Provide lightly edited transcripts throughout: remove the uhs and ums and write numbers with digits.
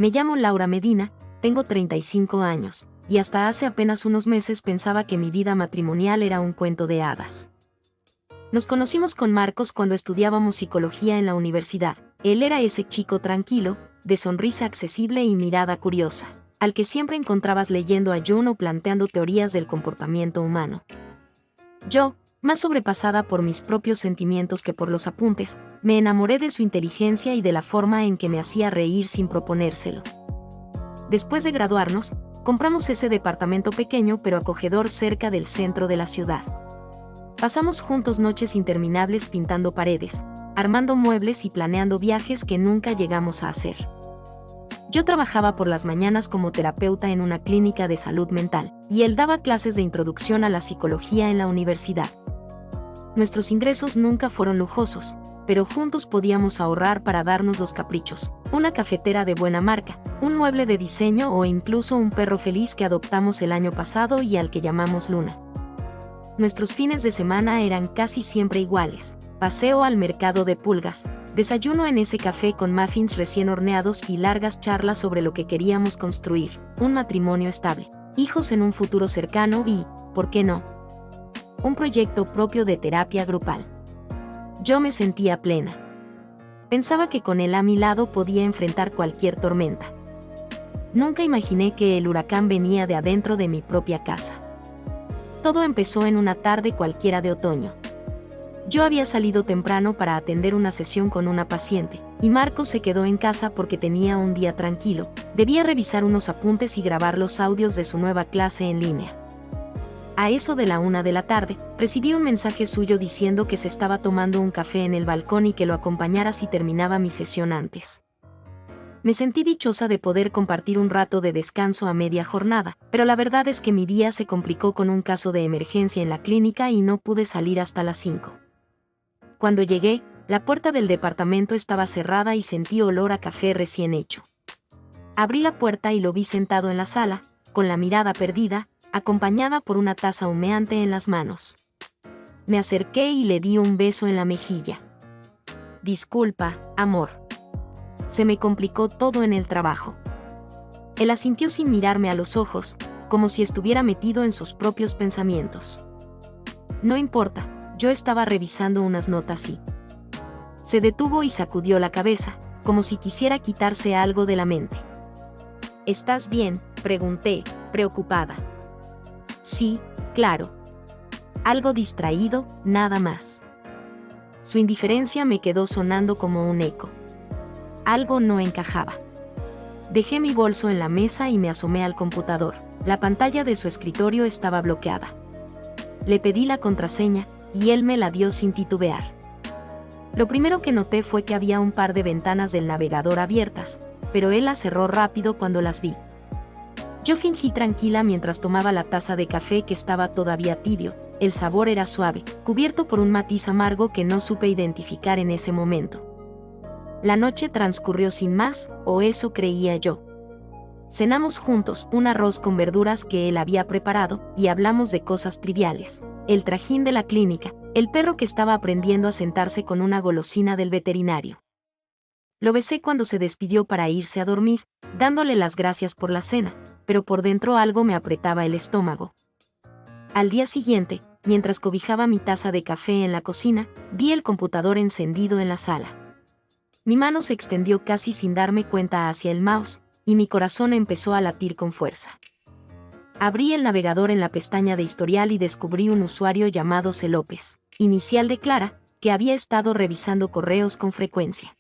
Me llamo Laura Medina, tengo 35 años, y hasta hace apenas unos meses pensaba que mi vida matrimonial era un cuento de hadas. Nos conocimos con Marcos cuando estudiábamos psicología en la universidad. Él era ese chico tranquilo, de sonrisa accesible y mirada curiosa, al que siempre encontrabas leyendo a Jung o planteando teorías del comportamiento humano. Yo, más sobrepasada por mis propios sentimientos que por los apuntes, me enamoré de su inteligencia y de la forma en que me hacía reír sin proponérselo. Después de graduarnos, compramos ese departamento pequeño pero acogedor cerca del centro de la ciudad. Pasamos juntos noches interminables pintando paredes, armando muebles y planeando viajes que nunca llegamos a hacer. Yo trabajaba por las mañanas como terapeuta en una clínica de salud mental, y él daba clases de introducción a la psicología en la universidad. Nuestros ingresos nunca fueron lujosos, pero juntos podíamos ahorrar para darnos los caprichos, una cafetera de buena marca, un mueble de diseño o incluso un perro feliz que adoptamos el año pasado y al que llamamos Luna. Nuestros fines de semana eran casi siempre iguales: paseo al mercado de pulgas, desayuno en ese café con muffins recién horneados y largas charlas sobre lo que queríamos construir, un matrimonio estable, hijos en un futuro cercano y, ¿por qué no?, un proyecto propio de terapia grupal. Yo me sentía plena. Pensaba que con él a mi lado podía enfrentar cualquier tormenta. Nunca imaginé que el huracán venía de adentro de mi propia casa. Todo empezó en una tarde cualquiera de otoño. Yo había salido temprano para atender una sesión con una paciente, y Marcos se quedó en casa porque tenía un día tranquilo. Debía revisar unos apuntes y grabar los audios de su nueva clase en línea. A eso de la 1 de la tarde, recibí un mensaje suyo diciendo que se estaba tomando un café en el balcón y que lo acompañara si terminaba mi sesión antes. Me sentí dichosa de poder compartir un rato de descanso a media jornada, pero la verdad es que mi día se complicó con un caso de emergencia en la clínica y no pude salir hasta las 5. Cuando llegué, la puerta del departamento estaba cerrada y sentí olor a café recién hecho. Abrí la puerta y lo vi sentado en la sala, con la mirada perdida, acompañada por una taza humeante en las manos. Me acerqué y le di un beso en la mejilla. Disculpa, amor. Se me complicó todo en el trabajo. Él asintió sin mirarme a los ojos, como si estuviera metido en sus propios pensamientos. No importa, yo estaba revisando unas notas y... Se detuvo y sacudió la cabeza, como si quisiera quitarse algo de la mente. ¿Estás bien?, pregunté, preocupada. Sí, claro. Algo distraído, nada más. Su indiferencia me quedó sonando como un eco. Algo no encajaba. Dejé mi bolso en la mesa y me asomé al computador. La pantalla de su escritorio estaba bloqueada. Le pedí la contraseña, y él me la dio sin titubear. Lo primero que noté fue que había un par de ventanas del navegador abiertas, pero él las cerró rápido cuando las vi. Yo fingí tranquila mientras tomaba la taza de café que estaba todavía tibio. El sabor era suave, cubierto por un matiz amargo que no supe identificar en ese momento. La noche transcurrió sin más, o eso creía yo. Cenamos juntos un arroz con verduras que él había preparado, y hablamos de cosas triviales: el trajín de la clínica, el perro que estaba aprendiendo a sentarse con una golosina del veterinario. Lo besé cuando se despidió para irse a dormir, dándole las gracias por la cena, pero por dentro algo me apretaba el estómago. Al día siguiente, mientras cobijaba mi taza de café en la cocina, vi el computador encendido en la sala. Mi mano se extendió casi sin darme cuenta hacia el mouse, y mi corazón empezó a latir con fuerza. Abrí el navegador en la pestaña de historial y descubrí un usuario llamado C. López, inicial de Clara, que había estado revisando correos con frecuencia.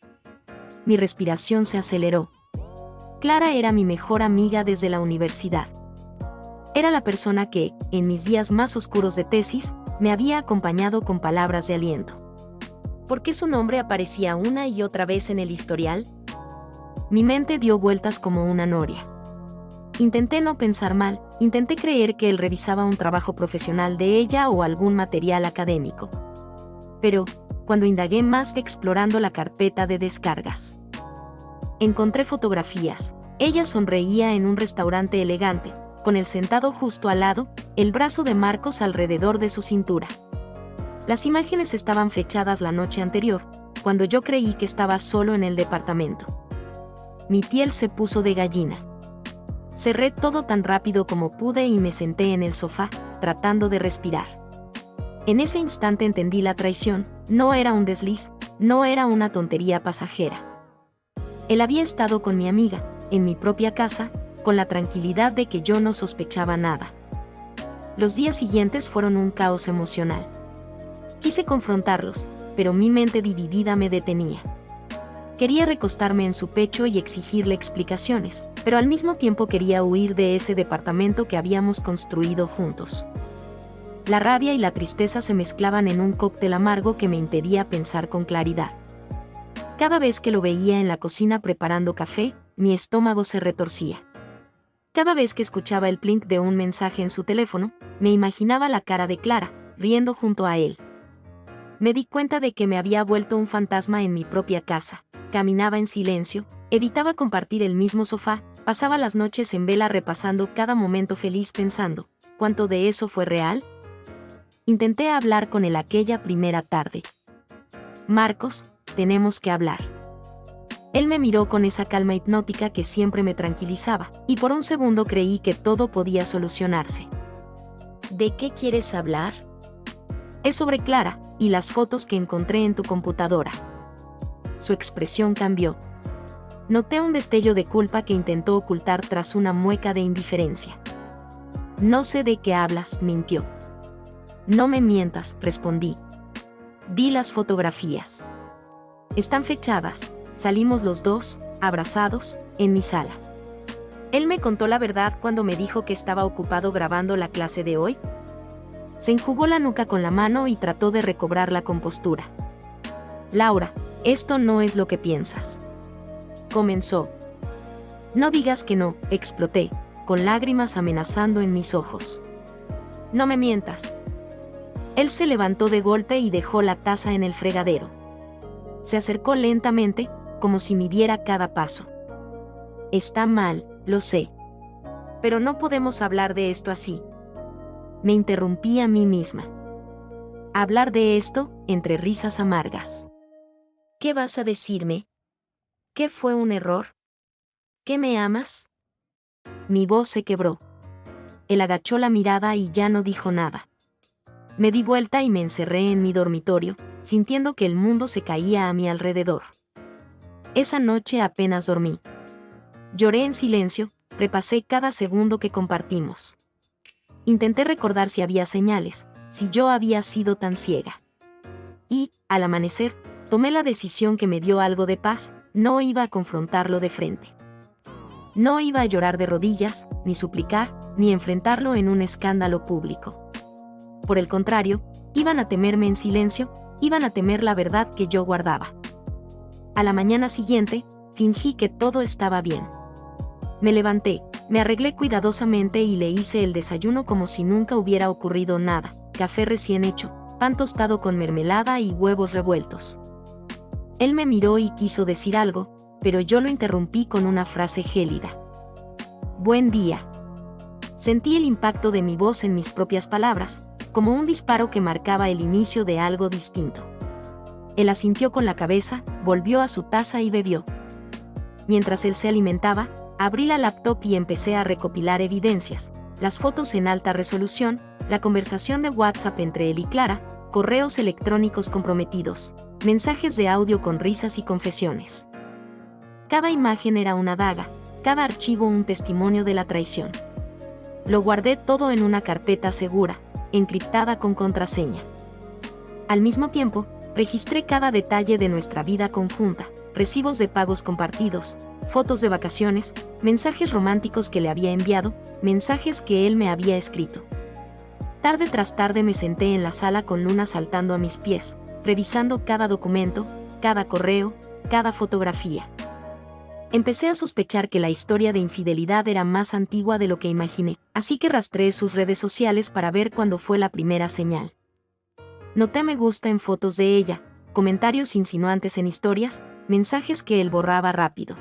Mi respiración se aceleró. Clara era mi mejor amiga desde la universidad. Era la persona que, en mis días más oscuros de tesis, me había acompañado con palabras de aliento. ¿Por qué su nombre aparecía una y otra vez en el historial? Mi mente dio vueltas como una noria. Intenté no pensar mal, intenté creer que él revisaba un trabajo profesional de ella o algún material académico. Pero, cuando indagué más explorando la carpeta de descargas, encontré fotografías. Ella sonreía en un restaurante elegante, con él sentado justo al lado, el brazo de Marcos alrededor de su cintura. Las imágenes estaban fechadas la noche anterior, cuando yo creí que estaba solo en el departamento. mi piel se puso de gallina. Cerré todo tan rápido como pude y me senté en el sofá, tratando de respirar. En ese instante entendí la traición, no era un desliz, no era una tontería pasajera. Él había estado con mi amiga, en mi propia casa, con la tranquilidad de que yo no sospechaba nada. Los días siguientes fueron un caos emocional. Quise confrontarlos, pero mi mente dividida me detenía. Quería recostarme en su pecho y exigirle explicaciones, pero al mismo tiempo quería huir de ese departamento que habíamos construido juntos. La rabia y la tristeza se mezclaban en un cóctel amargo que me impedía pensar con claridad. Cada vez que lo veía en la cocina preparando café, mi estómago se retorcía. Cada vez que escuchaba el plink de un mensaje en su teléfono, me imaginaba la cara de Clara, riendo junto a él. Me di cuenta de que me había vuelto un fantasma en mi propia casa. Caminaba en silencio, evitaba compartir el mismo sofá, pasaba las noches en vela repasando cada momento feliz pensando, ¿cuánto de eso fue real? Intenté hablar con él aquella primera tarde. Marcos, tenemos que hablar. Él me miró con esa calma hipnótica que siempre me tranquilizaba, y por un segundo creí que todo podía solucionarse. ¿De qué quieres hablar? Es sobre Clara, y las fotos que encontré en tu computadora. Su expresión cambió. Noté un destello de culpa que intentó ocultar tras una mueca de indiferencia. No sé de qué hablas, mintió. No me mientas, respondí. Vi las fotografías. Están fechadas, salimos los dos, abrazados, en mi sala. Él me contó la verdad cuando me dijo que estaba ocupado grabando la clase de hoy. Se enjugó la nuca con la mano y trató de recobrar la compostura. Laura, esto no es lo que piensas. Comenzó. No digas que no, exploté, con lágrimas amenazando en mis ojos. No me mientas. Él se levantó de golpe y dejó la taza en el fregadero. Se acercó lentamente, como si midiera cada paso. Está mal, lo sé. Pero no podemos hablar de esto así. Me interrumpí a mí misma. Hablar de esto, entre risas amargas. ¿Qué vas a decirme? ¿Qué fue un error? ¿Qué me amas? Mi voz se quebró. Él agachó la mirada y ya no dijo nada. Me di vuelta y me encerré en mi dormitorio, sintiendo que el mundo se caía a mi alrededor. Esa noche apenas dormí. Lloré en silencio, repasé cada segundo que compartimos. Intenté recordar si había señales, si yo había sido tan ciega. Y, al amanecer, tomé la decisión que me dio algo de paz, no iba a confrontarlo de frente. No iba a llorar de rodillas, ni suplicar, ni enfrentarlo en un escándalo público. Por el contrario, iban a temerme en silencio, iban a temer la verdad que yo guardaba. A la mañana siguiente, fingí que todo estaba bien. Me levanté, me arreglé cuidadosamente y le hice el desayuno como si nunca hubiera ocurrido nada, café recién hecho, pan tostado con mermelada y huevos revueltos. Él me miró y quiso decir algo, pero yo lo interrumpí con una frase gélida. Buen día. Sentí el impacto de mi voz en mis propias palabras, como un disparo que marcaba el inicio de algo distinto. Él asintió con la cabeza, volvió a su taza y bebió. Mientras él se alimentaba, abrí la laptop y empecé a recopilar evidencias, las fotos en alta resolución, la conversación de WhatsApp entre él y Clara, correos electrónicos comprometidos, mensajes de audio con risas y confesiones. Cada imagen era una daga, cada archivo un testimonio de la traición. Lo guardé todo en una carpeta segura, encriptada con contraseña. Al mismo tiempo, registré cada detalle de nuestra vida conjunta, recibos de pagos compartidos, fotos de vacaciones, mensajes románticos que le había enviado, mensajes que él me había escrito. Tarde tras tarde me senté en la sala con Luna saltando a mis pies, revisando cada documento, cada correo, cada fotografía. Empecé a sospechar que la historia de infidelidad era más antigua de lo que imaginé, así que rastreé sus redes sociales para ver cuándo fue la primera señal. Noté me gusta en fotos de ella, comentarios insinuantes en historias, mensajes que él borraba rápido.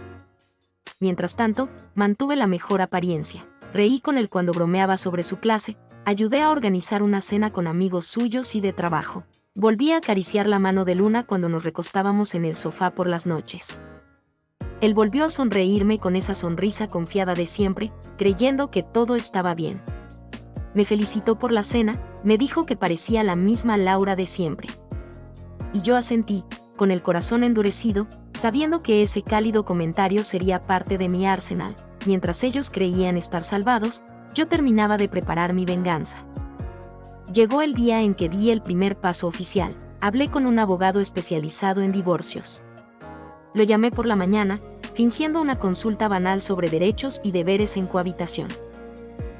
Mientras tanto, mantuve la mejor apariencia. Reí con él cuando bromeaba sobre su clase, ayudé a organizar una cena con amigos suyos y de trabajo. Volví a acariciar la mano de Luna cuando nos recostábamos en el sofá por las noches. Él volvió a sonreírme con esa sonrisa confiada de siempre, creyendo que todo estaba bien. Me felicitó por la cena, me dijo que parecía la misma Laura de siempre. Y yo asentí, con el corazón endurecido, sabiendo que ese cálido comentario sería parte de mi arsenal. Mientras ellos creían estar salvados, yo terminaba de preparar mi venganza. Llegó el día en que di el primer paso oficial. Hablé con un abogado especializado en divorcios. Lo llamé por la mañana, fingiendo una consulta banal sobre derechos y deberes en cohabitación.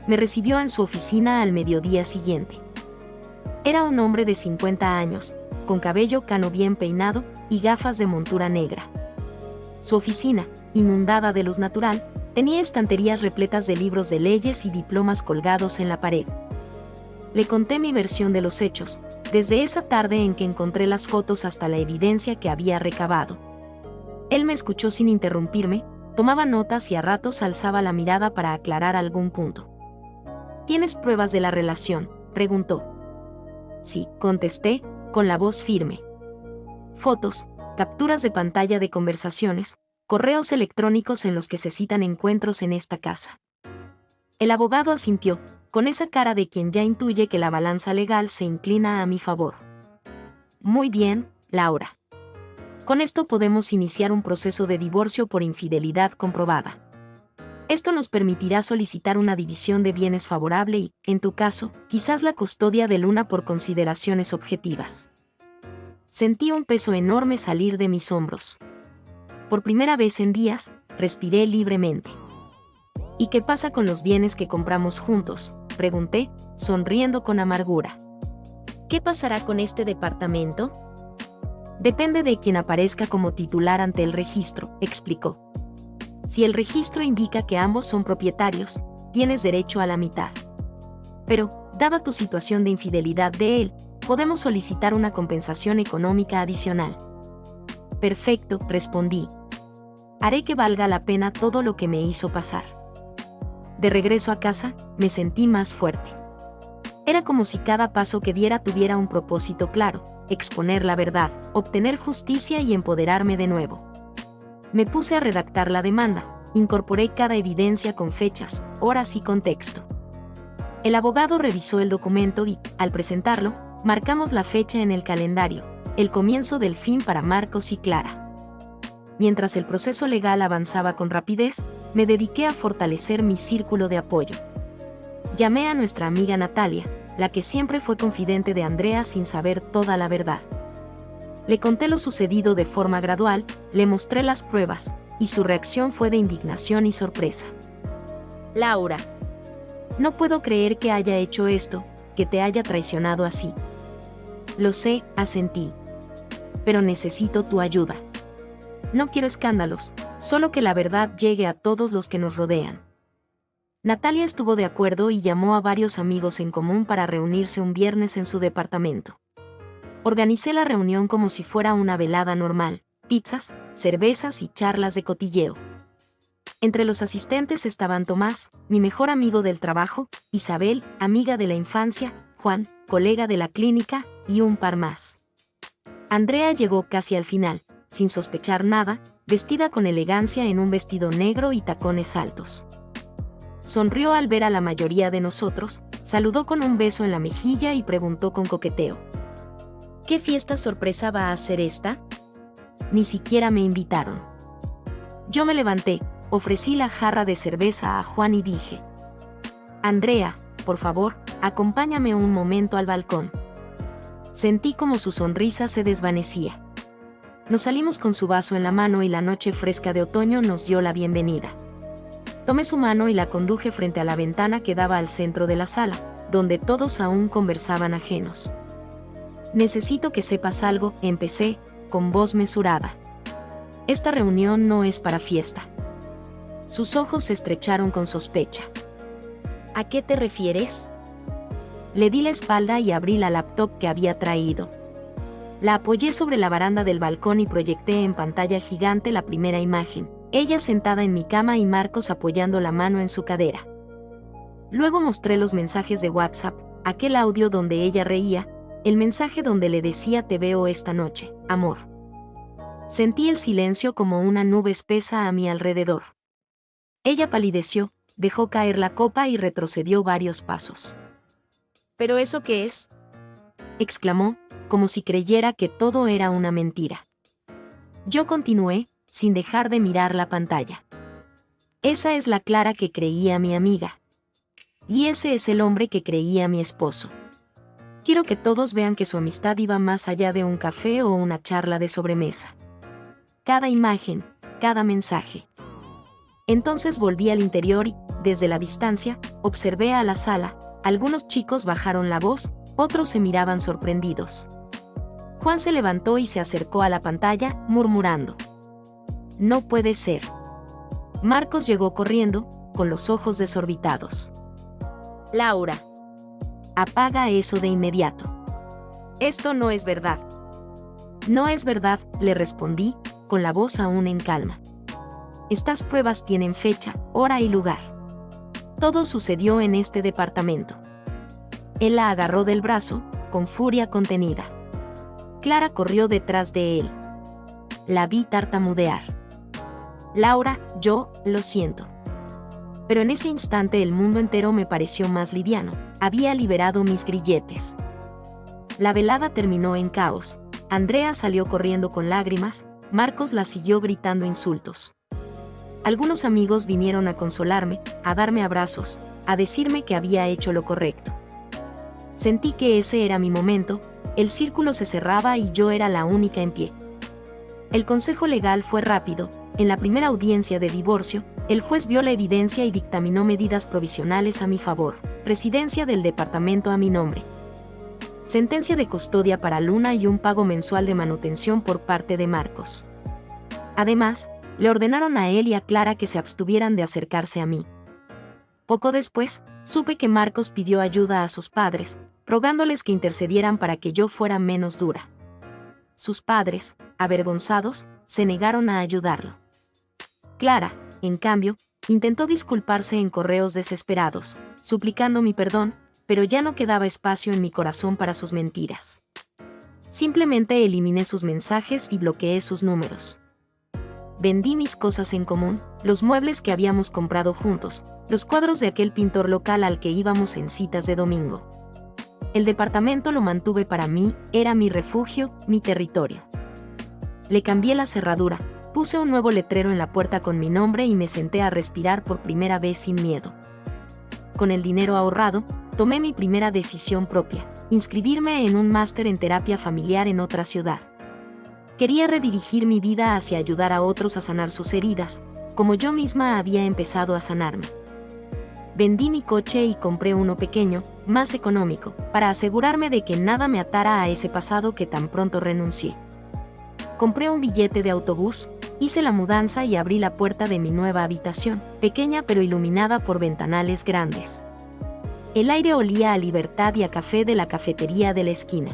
Me recibió en su oficina al mediodía siguiente. Era un hombre de 50 años, con cabello cano bien peinado y gafas de montura negra. Su oficina, inundada de luz natural, tenía estanterías repletas de libros de leyes y diplomas colgados en la pared. Le conté mi versión de los hechos, desde esa tarde en que encontré las fotos hasta la evidencia que había recabado. Él me escuchó sin interrumpirme, tomaba notas y a ratos alzaba la mirada para aclarar algún punto. ¿Tienes pruebas de la relación?, preguntó. Sí, contesté, con la voz firme. Fotos, capturas de pantalla de conversaciones, correos electrónicos en los que se citan encuentros en esta casa. El abogado asintió, con esa cara de quien ya intuye que la balanza legal se inclina a mi favor. Muy bien, Laura. Con esto podemos iniciar un proceso de divorcio por infidelidad comprobada. Esto nos permitirá solicitar una división de bienes favorable y, en tu caso, quizás la custodia de Luna por consideraciones objetivas. Sentí un peso enorme salir de mis hombros. Por primera vez en días, respiré libremente. ¿Y qué pasa con los bienes que compramos juntos?, pregunté, sonriendo con amargura. ¿Qué pasará con este departamento? Depende de quien aparezca como titular ante el registro, explicó. Si el registro indica que ambos son propietarios, tienes derecho a la mitad. Pero, dada tu situación de infidelidad de él, podemos solicitar una compensación económica adicional. Perfecto, respondí. Haré que valga la pena todo lo que me hizo pasar. De regreso a casa, me sentí más fuerte. Era como si cada paso que diera tuviera un propósito claro: exponer la verdad, obtener justicia y empoderarme de nuevo. Me puse a redactar la demanda, incorporé cada evidencia con fechas, horas y contexto. El abogado revisó el documento y, al presentarlo, marcamos la fecha en el calendario, el comienzo del fin para Marcos y Clara. Mientras el proceso legal avanzaba con rapidez, me dediqué a fortalecer mi círculo de apoyo. Llamé a nuestra amiga Natalia, la que siempre fue confidente de Andrea sin saber toda la verdad. Le conté lo sucedido de forma gradual, le mostré las pruebas, y su reacción fue de indignación y sorpresa. Laura, no puedo creer que haya hecho esto, que te haya traicionado así. Lo sé, asentí. Pero necesito tu ayuda. No quiero escándalos, solo que la verdad llegue a todos los que nos rodean. Natalia estuvo de acuerdo y llamó a varios amigos en común para reunirse un viernes en su departamento. Organicé la reunión como si fuera una velada normal: pizzas, cervezas y charlas de cotilleo. Entre los asistentes estaban Tomás, mi mejor amigo del trabajo, Isabel, amiga de la infancia, Juan, colega de la clínica, y un par más. Andrea llegó casi al final, sin sospechar nada, vestida con elegancia en un vestido negro y tacones altos. Sonrió al ver a la mayoría de nosotros, saludó con un beso en la mejilla y preguntó con coqueteo: ¿qué fiesta sorpresa va a ser esta? Ni siquiera me invitaron. Yo me levanté, ofrecí la jarra de cerveza a Juan y dije: Andrea, por favor, acompáñame un momento al balcón. Sentí como su sonrisa se desvanecía. Nos salimos con su vaso en la mano y la noche fresca de otoño nos dio la bienvenida. Tomé su mano y la conduje frente a la ventana que daba al centro de la sala, donde todos aún conversaban ajenos. Necesito que sepas algo, empecé, con voz mesurada. Esta reunión no es para fiesta. Sus ojos se estrecharon con sospecha. ¿A qué te refieres? Le di la espalda y abrí la laptop que había traído. La apoyé sobre la baranda del balcón y proyecté en pantalla gigante la primera imagen: ella sentada en mi cama y Marcos apoyando la mano en su cadera. Luego mostré los mensajes de WhatsApp, aquel audio donde ella reía, el mensaje donde le decía: te veo esta noche, amor. Sentí el silencio como una nube espesa a mi alrededor. Ella palideció, dejó caer la copa y retrocedió varios pasos. ¿Pero eso qué es?, exclamó, como si creyera que todo era una mentira. Yo continué, sin dejar de mirar la pantalla. Esa es la Clara que creía mi amiga. Y ese es el hombre que creía mi esposo. Quiero que todos vean que su amistad iba más allá de un café o una charla de sobremesa. Cada imagen, cada mensaje. Entonces volví al interior y, desde la distancia, observé a la sala. Algunos chicos bajaron la voz, otros se miraban sorprendidos. Juan se levantó y se acercó a la pantalla, murmurando: «No puede ser». Marcos llegó corriendo, con los ojos desorbitados. «Laura, apaga eso de inmediato. Esto no es verdad». «No es verdad», le respondí, con la voz aún en calma. «Estas pruebas tienen fecha, hora y lugar. Todo sucedió en este departamento». Él la agarró del brazo, con furia contenida. Clara corrió detrás de él. La vi tartamudear. «Laura, yo, lo siento». Pero en ese instante el mundo entero me pareció más liviano. Había liberado mis grilletes. La velada terminó en caos. Andrea salió corriendo con lágrimas, Marcos la siguió gritando insultos. Algunos amigos vinieron a consolarme, a darme abrazos, a decirme que había hecho lo correcto. Sentí que ese era mi momento, el círculo se cerraba y yo era la única en pie. El consejo legal fue rápido. En la primera audiencia de divorcio, el juez vio la evidencia y dictaminó medidas provisionales a mi favor, residencia del departamento a mi nombre, sentencia de custodia para Luna y un pago mensual de manutención por parte de Marcos. Además, le ordenaron a él y a Clara que se abstuvieran de acercarse a mí. Poco después, supe que Marcos pidió ayuda a sus padres, rogándoles que intercedieran para que yo fuera menos dura. Sus padres, avergonzados, se negaron a ayudarlo. Clara, en cambio, intentó disculparse en correos desesperados, suplicando mi perdón, pero ya no quedaba espacio en mi corazón para sus mentiras. Simplemente eliminé sus mensajes y bloqueé sus números. Vendí mis cosas en común, los muebles que habíamos comprado juntos, los cuadros de aquel pintor local al que íbamos en citas de domingo. El departamento lo mantuve para mí, era mi refugio, mi territorio. Le cambié la cerradura, puse un nuevo letrero en la puerta con mi nombre y me senté a respirar por primera vez sin miedo. Con el dinero ahorrado, tomé mi primera decisión propia: inscribirme en un máster en terapia familiar en otra ciudad. Quería redirigir mi vida hacia ayudar a otros a sanar sus heridas, como yo misma había empezado a sanarme. Vendí mi coche y compré uno pequeño, más económico, para asegurarme de que nada me atara a ese pasado que tan pronto renuncié. Compré un billete de autobús, hice la mudanza y abrí la puerta de mi nueva habitación, pequeña pero iluminada por ventanales grandes. El aire olía a libertad y a café de la cafetería de la esquina.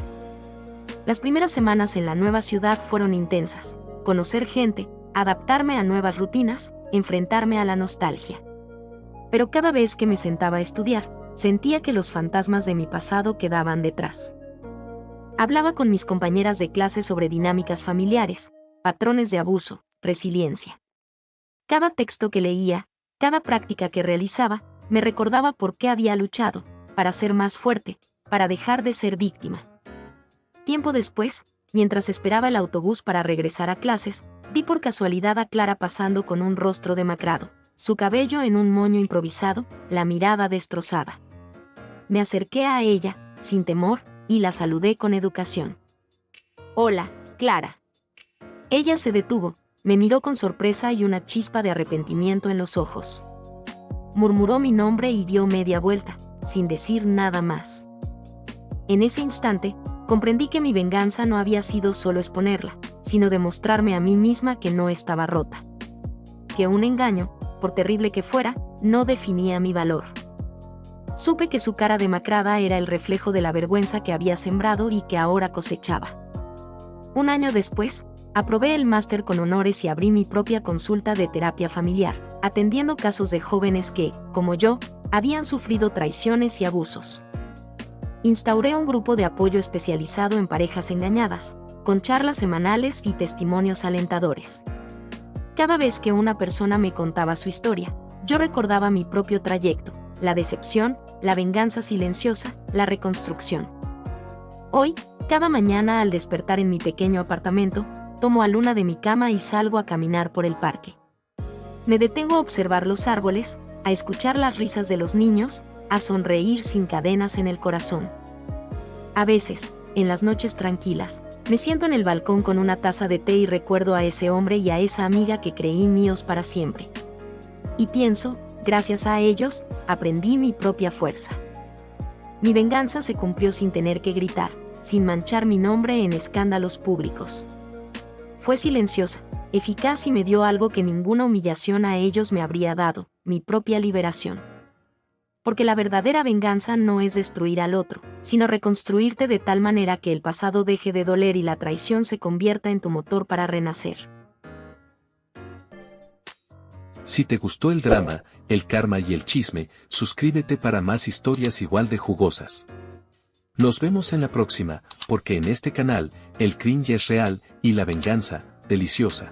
Las primeras semanas en la nueva ciudad fueron intensas: conocer gente, adaptarme a nuevas rutinas, enfrentarme a la nostalgia. Pero cada vez que me sentaba a estudiar, sentía que los fantasmas de mi pasado quedaban detrás. Hablaba con mis compañeras de clase sobre dinámicas familiares, patrones de abuso, resiliencia. Cada texto que leía, cada práctica que realizaba, me recordaba por qué había luchado, para ser más fuerte, para dejar de ser víctima. Tiempo después, mientras esperaba el autobús para regresar a clases, vi por casualidad a Clara pasando con un rostro demacrado, su cabello en un moño improvisado, la mirada destrozada. Me acerqué a ella, sin temor, y la saludé con educación. «Hola, Clara». Ella se detuvo, me miró con sorpresa y una chispa de arrepentimiento en los ojos. Murmuró mi nombre y dio media vuelta, sin decir nada más. En ese instante, comprendí que mi venganza no había sido solo exponerla, sino demostrarme a mí misma que no estaba rota. Que un engaño, por terrible que fuera, no definía mi valor. Supe que su cara demacrada era el reflejo de la vergüenza que había sembrado y que ahora cosechaba. Un año después, aprobé el máster con honores y abrí mi propia consulta de terapia familiar, atendiendo casos de jóvenes que, como yo, habían sufrido traiciones y abusos. Instauré un grupo de apoyo especializado en parejas engañadas, con charlas semanales y testimonios alentadores. Cada vez que una persona me contaba su historia, yo recordaba mi propio trayecto, la decepción, la venganza silenciosa, la reconstrucción. Hoy, cada mañana al despertar en mi pequeño apartamento, tomo a Luna de mi cama y salgo a caminar por el parque. Me detengo a observar los árboles, a escuchar las risas de los niños, a sonreír sin cadenas en el corazón. A veces, en las noches tranquilas, me siento en el balcón con una taza de té y recuerdo a ese hombre y a esa amiga que creí míos para siempre. Y pienso, gracias a ellos, aprendí mi propia fuerza. Mi venganza se cumplió sin tener que gritar, sin manchar mi nombre en escándalos públicos. Fue silenciosa, eficaz y me dio algo que ninguna humillación a ellos me habría dado, mi propia liberación. Porque la verdadera venganza no es destruir al otro, sino reconstruirte de tal manera que el pasado deje de doler y la traición se convierta en tu motor para renacer. Si te gustó el drama, el karma y el chisme, suscríbete para más historias igual de jugosas. Nos vemos en la próxima, porque en este canal, el cringe es real, y la venganza, deliciosa.